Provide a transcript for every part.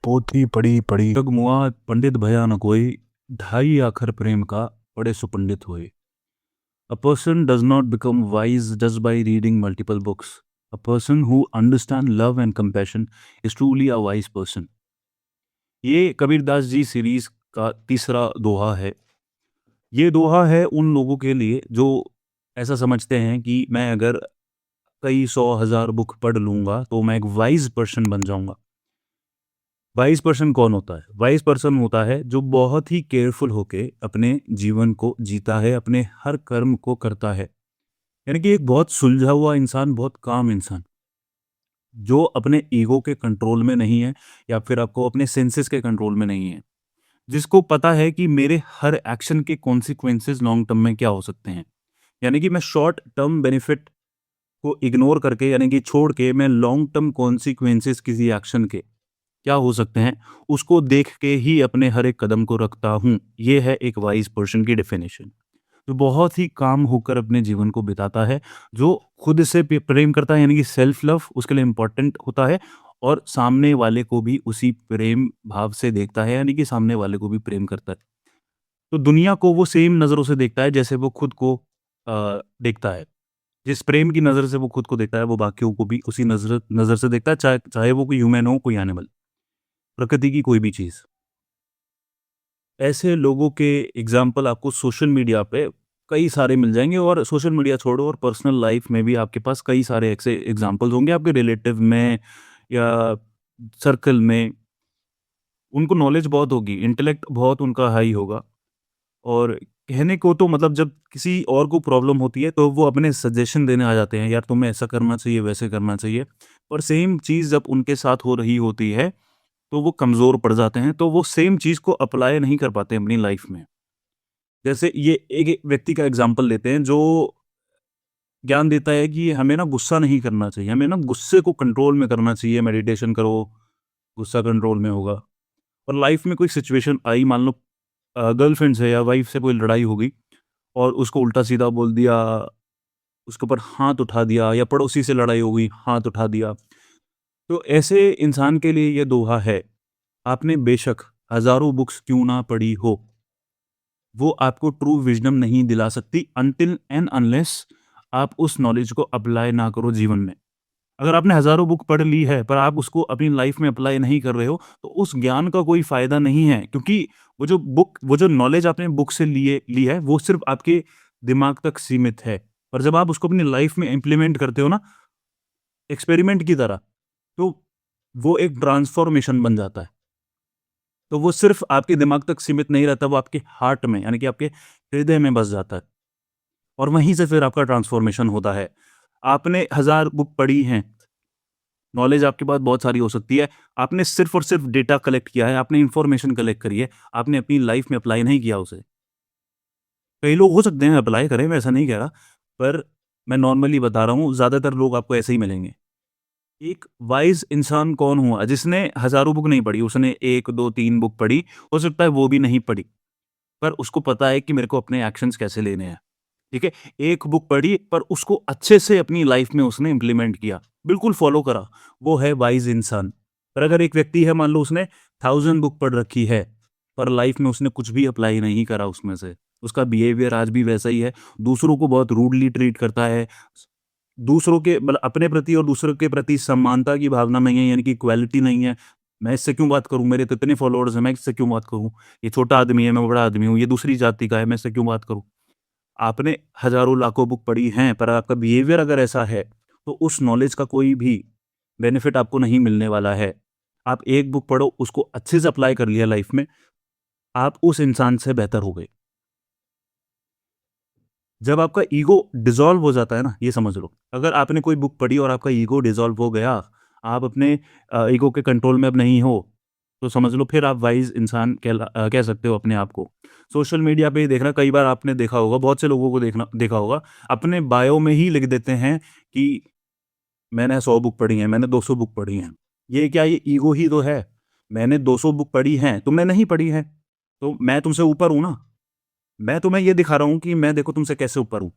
पोथी पढ़ी पढ़ी जगमुआ पंडित भया न कोई, ढाई आखर प्रेम का बड़े सुपंडित हुए। A person does not become wise just by reading multiple books. A person who understands love and compassion is truly a wise person. ये कबीरदास जी सीरीज का तीसरा दोहा है। ये दोहा है उन लोगों के लिए जो ऐसा समझते हैं कि मैं अगर कई सौ हजार बुक पढ़ लूंगा तो मैं एक वाइज पर्सन बन जाऊंगा। वाइज पर्सन कौन होता है? वाइज पर्सन होता है जो बहुत ही केयरफुल होके अपने जीवन को जीता है, अपने हर कर्म को करता है। यानी कि एक बहुत सुलझा हुआ इंसान, बहुत काम इंसान, जो अपने ईगो के कंट्रोल में नहीं है या फिर आपको अपने सेंसेस के कंट्रोल में नहीं है, जिसको पता है कि मेरे हर एक्शन के कॉन्सिक्वेंसेस लॉन्ग टर्म में क्या हो सकते हैं। यानी कि मैं शॉर्ट टर्म बेनिफिट को इग्नोर करके, यानी कि छोड़ के, मैं लॉन्ग टर्म कॉन्सिक्वेंसेस किसी एक्शन के क्या हो सकते हैं उसको देख के ही अपने हर एक कदम को रखता हूँ। ये है एक वाइज पर्सन की डेफिनेशन, जो बहुत ही काम होकर अपने जीवन को बिताता है, जो खुद से प्रेम करता है, यानी कि सेल्फ लव उसके लिए इम्पोर्टेंट होता है, और सामने वाले को भी उसी प्रेम भाव से देखता है, यानी कि सामने वाले को भी प्रेम करता है। तो दुनिया को वो सेम नज़रों से देखता है जैसे वो खुद को देखता है। जिस प्रेम की नज़र से वो खुद को देखता है, वो बाकियों को भी उसी नज़र नज़र से देखता है, चाहे चाहे वो कोई ह्यूमन हो, कोई एनिमल, प्रकृति की कोई भी चीज़। ऐसे लोगों के एग्ज़ाम्पल आपको सोशल मीडिया पे कई सारे मिल जाएँगे, और सोशल मीडिया छोड़ो, और पर्सनल लाइफ़ में भी आपके पास कई सारे ऐसे एग्ज़ाम्पल्स होंगे आपके रिलेटिव में या सर्कल में। उनको नॉलेज बहुत होगी, इंटेलेक्ट बहुत उनका हाई होगा, और कहने को तो मतलब जब किसी और को प्रॉब्लम होती है तो वो अपने सजेशन देने आ जाते हैं, यार तुम्हें ऐसा करना चाहिए, वैसे करना चाहिए। पर सेम चीज़ जब उनके साथ हो रही होती है तो वो कमज़ोर पड़ जाते हैं, तो वो सेम चीज़ को अप्लाई नहीं कर पाते अपनी लाइफ में। जैसे ये एक व्यक्ति का एग्ज़ाम्पल लेते हैं जो ज्ञान देता है कि हमें ना गुस्सा नहीं करना चाहिए, हमें ना गुस्से को कंट्रोल में करना चाहिए, मेडिटेशन करो, गुस्सा कंट्रोल में होगा। और लाइफ में कोई सिचुएशन आई, मान लो गर्लफ्रेंड से या वाइफ से कोई लड़ाई हो गई, और उसको उल्टा-सीधा बोल दिया, उसके ऊपर हाथ उठा दिया, या पड़ोसी से लड़ाई हो गई, हाथ उठा दिया। तो ऐसे इंसान के लिए ये दोहा है, आपने बेशक हज़ारों बुक्स क्यों ना पढ़ी हो, वो आपको ट्रू विज़डम नहीं दिला सकती अनटिल एंड अनलेस आप उस नॉलेज को अप्लाई ना करो जीवन में। अगर आपने हज़ारों बुक पढ़ ली है, पर आप उसको अपनी लाइफ़ में अप्लाई नहीं कर रहे हो, तो उस ज्ञान का कोई फ़ायदा नहीं है, क्योंकि वो जो नॉलेज आपने बुक से ली है, वो सिर्फ़ आपके दिमाग तक सीमित है। पर जब आप उसको अपनी लाइफ़ में इम्प्लीमेंट करते हो ना, एक्सपेरिमेंट की तरह, तो वो एक ट्रांसफ़ॉर्मेशन बन जाता है। तो वो सिर्फ़ आपके दिमाग तक सीमित नहीं रहता, वो आपके हार्ट में, यानी कि आपके हृदय में बस जाता है, और वहीं से फिर आपका ट्रांसफ़ॉर्मेशन होता है। आपने हज़ार बुक पढ़ी हैं, नॉलेज आपके पास बहुत सारी हो सकती है, आपने सिर्फ़ और सिर्फ़ डेटा कलेक्ट किया है, आपने इन्फॉर्मेशन कलेक्ट करी है, आपने अपनी लाइफ़ में अप्लाई नहीं किया उसे। कई लोग हो सकते हैं अप्लाई करें, मैं ऐसा नहीं कह रहा, पर मैं नॉर्मली बता रहा हूँ, ज़्यादातर लोग आपको ऐसे ही मिलेंगे। एक वाइज़ इंसान कौन हुआ जिसने हज़ारों बुक नहीं पढ़ी, उसने 1, 2, 3 बुक पढ़ी, हो सकता है वो भी नहीं पढ़ी, पर उसको पता है कि मेरे को अपने एक्शंस कैसे लेने हैं, ठीक है? एक बुक पढ़ी पर उसको अच्छे से अपनी लाइफ़ में उसने इम्प्लीमेंट किया, बिल्कुल फ़ॉलो करा, वो है वाइज़ इंसान। पर अगर एक व्यक्ति है, मान लो उसने 1000 बुक पढ़ रखी है, पर लाइफ़ में उसने कुछ भी अप्लाई नहीं करा उसमें से, उसका बिहेवियर आज भी वैसा ही है, दूसरों को बहुत रूडली ट्रीट करता है, दूसरों के मतलब अपने प्रति और दूसरों के प्रति समानता की भावना नहीं है, यानी कि इक्वालिटी नहीं है। मैं इससे क्यों बात करूँ? मेरे तो इतने फॉलोअर्स हैं, मैं इससे क्यों बात करूँ? ये छोटा आदमी है, मैं बड़ा आदमी हूँ, ये दूसरी जाति का है, मैं इससे क्यों बात करूँ? आपने हज़ारों लाखों बुक पढ़ी हैं, पर आपका बिहेवियर अगर ऐसा है, तो उस नॉलेज का कोई भी बेनिफिट आपको नहीं मिलने वाला है। आप एक बुक पढ़ो, उसको अच्छे से अप्लाई कर लिया लाइफ़ में, आप उस इंसान से बेहतर हो गए। जब आपका ईगो डिसॉल्व हो जाता है ना, ये समझ लो, अगर आपने कोई बुक पढ़ी और आपका ईगो डिसॉल्व हो गया, आप अपने ईगो के कंट्रोल में अब नहीं हो, तो समझ लो फिर आप वाइज़ इंसान कह सकते हो अपने आप को। सोशल मीडिया पे ही देखना, कई बार आपने देखा होगा, बहुत से लोगों को देखा होगा, अपने बायो में ही लिख देते हैं कि मैंने 100 बुक पढ़ी हैं, मैंने 200 बुक पढ़ी हैं। ये क्या, ये ईगो ही तो है। मैंने 200 बुक पढ़ी हैं, तुमने नहीं पढ़ी हैं, तो मैं तुमसे ऊपर हूँ ना। मैं तुम्हें ये दिखा रहा हूँ कि मैं देखो तुमसे कैसे ऊपर हूँ।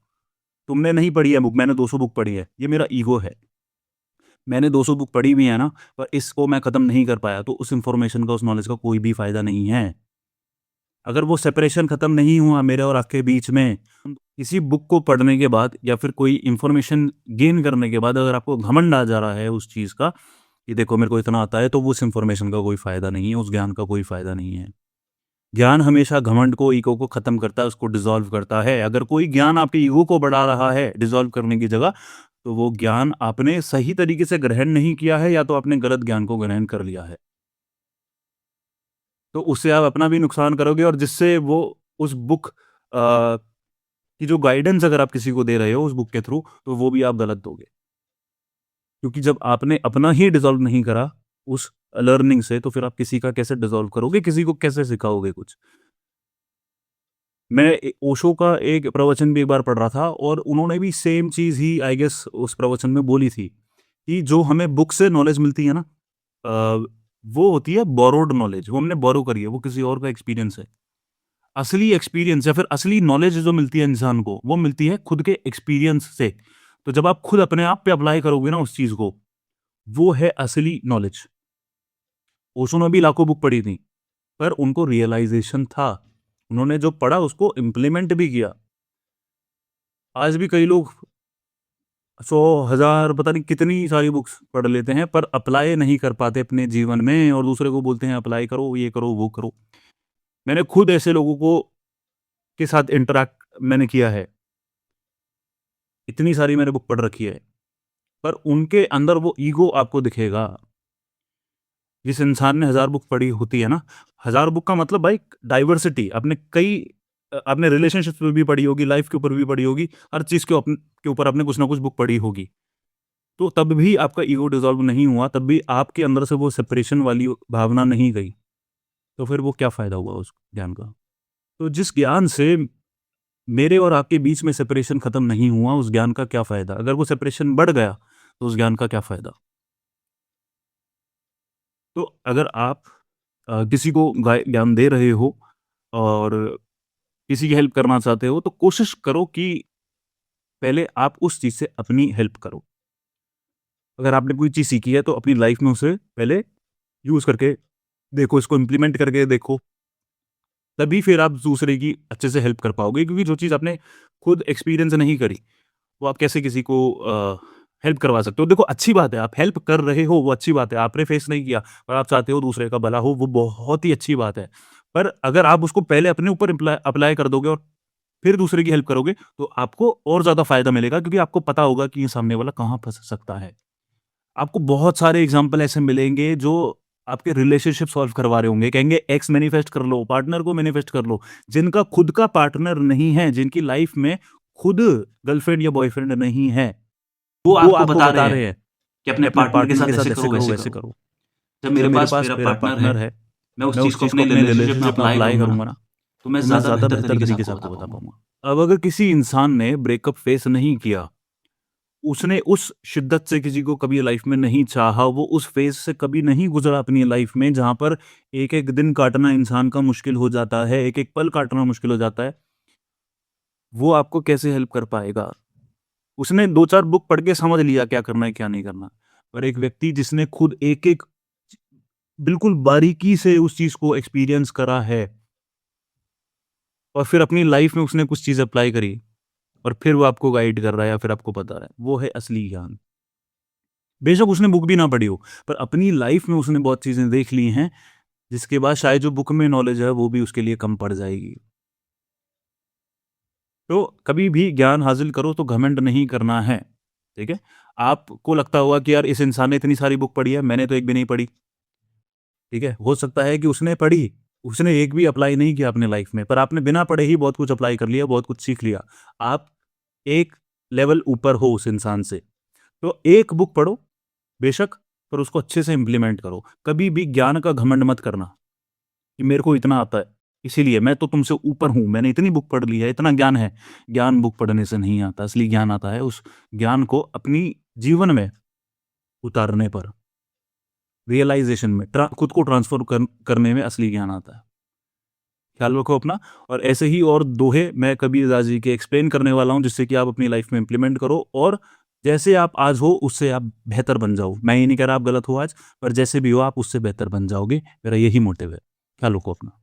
तुमने नहीं पढ़ी है बुक, मैंने 200 बुक पढ़ी है, ये मेरा ईगो है। मैंने 200 बुक पढ़ी भी है ना, पर इसको मैं ख़त्म नहीं कर पाया, तो उस इन्फॉर्मेशन का, उस नॉलेज का कोई भी फ़ायदा नहीं है। अगर वो सेपरेशन ख़त्म नहीं हुआ मेरे और आपके बीच में, किसी बुक को पढ़ने के बाद या फिर कोई इन्फॉर्मेशन गेन करने के बाद अगर आपको घमंड आ जा रहा है उस चीज़ का कि देखो मेरे को इतना आता है, तो उस इन्फॉर्मेशन का कोई फ़ायदा नहीं है, उस ज्ञान का कोई फ़ायदा नहीं है। ज्ञान हमेशा घमंड को, ईगो को ख़त्म करता है, उसको डिसॉल्व करता है। अगर कोई ज्ञान आपके ईगो को बढ़ा रहा है डिसॉल्व करने की जगह, तो वो ज्ञान आपने सही तरीके से ग्रहण नहीं किया है, या तो आपने गलत ज्ञान को ग्रहण कर लिया है। तो उससे आप अपना भी नुकसान करोगे, और जिससे वो उस बुक की जो गाइडेंस अगर आप किसी को दे रहे हो उस बुक के थ्रू, तो वो भी आप गलत दोगे। क्योंकि जब आपने अपना ही डिसॉल्व नहीं करा उस लर्निंग से, तो फिर आप किसी का कैसे डिसॉल्व करोगे, किसी को कैसे सिखाओगे कुछ? मैं ओशो का एक प्रवचन भी एक बार पढ़ रहा था, और उन्होंने भी same cheese he I guess उस प्रवचन में बोली थी कि जो हमें बुक से नॉलेज मिलती है ना, वो होती है बोरोड नॉलेज, वो हमने बोरो करी है, वो किसी और का एक्सपीरियंस है। असली एक्सपीरियंस या फिर असली नॉलेज जो मिलती है इंसान को, वो मिलती है खुद के एक्सपीरियंस से। तो जब आप खुद अपने आप पे अप्लाई करोगे ना उस चीज़ को, वो है असली नॉलेज। ओशो ने भी लाखों बुक पढ़ी थी, पर उनको रियलाइज़ेशन था। उन्होंने जो पढ़ा उसको इम्प्लीमेंट भी किया। आज भी कई लोग 100, 1000 पता नहीं कितनी सारी बुक्स पढ़ लेते हैं, पर अप्लाई नहीं कर पाते अपने जीवन में, और दूसरे को बोलते हैं अप्लाई करो, ये करो, वो करो। मैंने खुद ऐसे लोगों को के साथ इंटरैक्ट मैंने किया है। इतनी सारी मैंने बुक पढ़ रखी है, पर उनके अंदर वो ईगो आपको दिखेगा। जिस इंसान ने 1000 बुक पढ़ी होती है ना, 1000 बुक का मतलब भाई डाइवर्सिटी, आपने कई आपने रिलेशनशिप्स पे भी पढ़ी होगी, लाइफ के ऊपर भी पढ़ी होगी, हर चीज़ के ऊपर आपने कुछ ना कुछ बुक पढ़ी होगी। तो तब भी आपका ईगो डिसॉल्व नहीं हुआ, तब भी आपके अंदर से वो सेपरेशन वाली भावना नहीं गई, तो फिर वो क्या फ़ायदा हुआ उस ज्ञान का? तो जिस ज्ञान से मेरे और आपके बीच में सेपरेशन ख़त्म नहीं हुआ, उस ज्ञान का क्या फ़ायदा? अगर वो सेपरेशन बढ़ गया, तो उस ज्ञान का क्या फ़ायदा? तो अगर आप किसी को ज्ञान दे रहे हो और किसी की हेल्प करना चाहते हो, तो कोशिश करो कि पहले आप उस चीज़ से अपनी हेल्प करो। अगर आपने कोई चीज़ सीखी है, तो अपनी लाइफ़ में उसे पहले यूज़ करके देखो, इसको इम्प्लीमेंट करके देखो। तभी फिर आप दूसरे की अच्छे से हेल्प कर पाओगे, क्योंकि जो चीज़ आपने खुद एक्सपीरियंस नहीं करी, वो आप कैसे किसी को हेल्प करवा सकते हो? देखो, अच्छी बात है, आप हेल्प कर रहे हो, वो अच्छी बात है, आपने फेस नहीं किया, पर आप चाहते हो दूसरे का भला हो, वो बहुत ही अच्छी बात है। पर अगर आप उसको पहले अपने ऊपर अप्लाई कर दोगे और फिर दूसरे की हेल्प करोगे, तो आपको और ज़्यादा फ़ायदा मिलेगा, क्योंकि आपको पता होगा कि ये सामने वाला कहाँ फँस सकता है। आपको बहुत सारे एग्ज़ाम्पल ऐसे मिलेंगे जो आपके रिलेशनशिप सॉल्व करवा रहे होंगे। कहेंगे एक्स मैनिफेस्ट कर लो, पार्टनर को मैनिफेस्ट कर लो। जिनका खुद का पार्टनर नहीं है, जिनकी लाइफ़ में खुद गर्लफ्रेंड या बॉयफ्रेंड नहीं है, वो वो आपको आपको बता बता रहे रहे हैं हैं कि कि अपने अपने पार्टनर के पार्टनर साथ के ऐसे साथ करो, ऐसे करो, वैसे वैसे करो। करो। जब जब मेरे मेरे पास पास मेरा मेरा पार्टनर है, पार्टनर है, मैं उस मैं चीज़ उस को चीज़ को अपने अपने रिलेशनशिप में रिलेशनशिप में अप्लाई अप्लाई करूँगा ना, करूँगा ना, तो मैं तो मैं ज़्यादा ज़्यादा बेहतर बेहतर तरीके से तरीके आपको से बता आपको बता पाऊँगा। पाऊँगा। अब अगर किसी इंसान ने ब्रेकअप फेस नहीं किया, उसने उस शिद्दत से किसी को कभी लाइफ में नहीं चाहा, वो उस फेज़ से कभी नहीं गुज़रा अपनी लाइफ में, जहाँ पर एक-एक दिन काटना इंसान का मुश्किल हो जाता है, एक-एक पल काटना मुश्किल हो जाता है, वो आपको कैसे हेल्प कर पाएगा? उसने 2-4 बुक पढ़ के समझ लिया क्या करना है, क्या नहीं करना। पर एक व्यक्ति जिसने खुद एक-एक बिल्कुल बारीकी से उस चीज़ को एक्सपीरियंस करा है, और फिर अपनी लाइफ में उसने कुछ चीज़ अप्लाई करी, और फिर वो आपको गाइड कर रहा है या फिर आपको बता रहा है, वो है असली ज्ञान। बेशक उसने बुक भी ना पढ़ी हो, पर अपनी लाइफ में उसने बहुत चीज़ें देख ली हैं, जिसके बाद शायद जो बुक में नॉलेज है, वो भी उसके लिए कम पड़ जाएगी। तो कभी भी ज्ञान हासिल करो तो घमंड नहीं करना है, ठीक है? आपको लगता होगा कि यार इस इंसान ने इतनी सारी बुक पढ़ी है, मैंने तो एक भी नहीं पढ़ी, ठीक है? हो सकता है कि उसने पढ़ी, उसने एक भी अप्लाई नहीं किया अपने लाइफ में, पर आपने बिना पढ़े ही बहुत कुछ अप्लाई कर लिया, बहुत कुछ सीख लिया। आप एक लेवल ऊपर हो उस इंसान से। तो एक बुक पढ़ो, बेशक, पर उसको अच्छे से इम्प्लीमेंट करो। कभी भी ज्ञान का घमंड मत करना कि मेरे को इतना आता है, इसीलिए मैं तो तुमसे ऊपर हूँ, मैंने इतनी बुक पढ़ ली है, इतना ज्ञान है। ज्ञान बुक पढ़ने से नहीं आता, असली ज्ञान आता है उस ज्ञान को अपनी जीवन में उतारने पर, रियलाइज़ेशन में, खुद को ट्रांसफ़ॉर्म करने में असली ज्ञान आता है। ख्याल रखो अपना। और ऐसे ही और दोहे मैं कबीरदास जी के एक्सप्लेन करने वाला हूँ, जिससे कि आप अपनी लाइफ में इम्प्लीमेंट करो और जैसे आप आज हो उससे आप बेहतर बन जाओ। मैं ये नहीं कह रहा आप गलत हो आज, पर जैसे भी हो आप उससे बेहतर बन जाओगे। मेरा यही मोटिव है। ख्याल रखो अपना।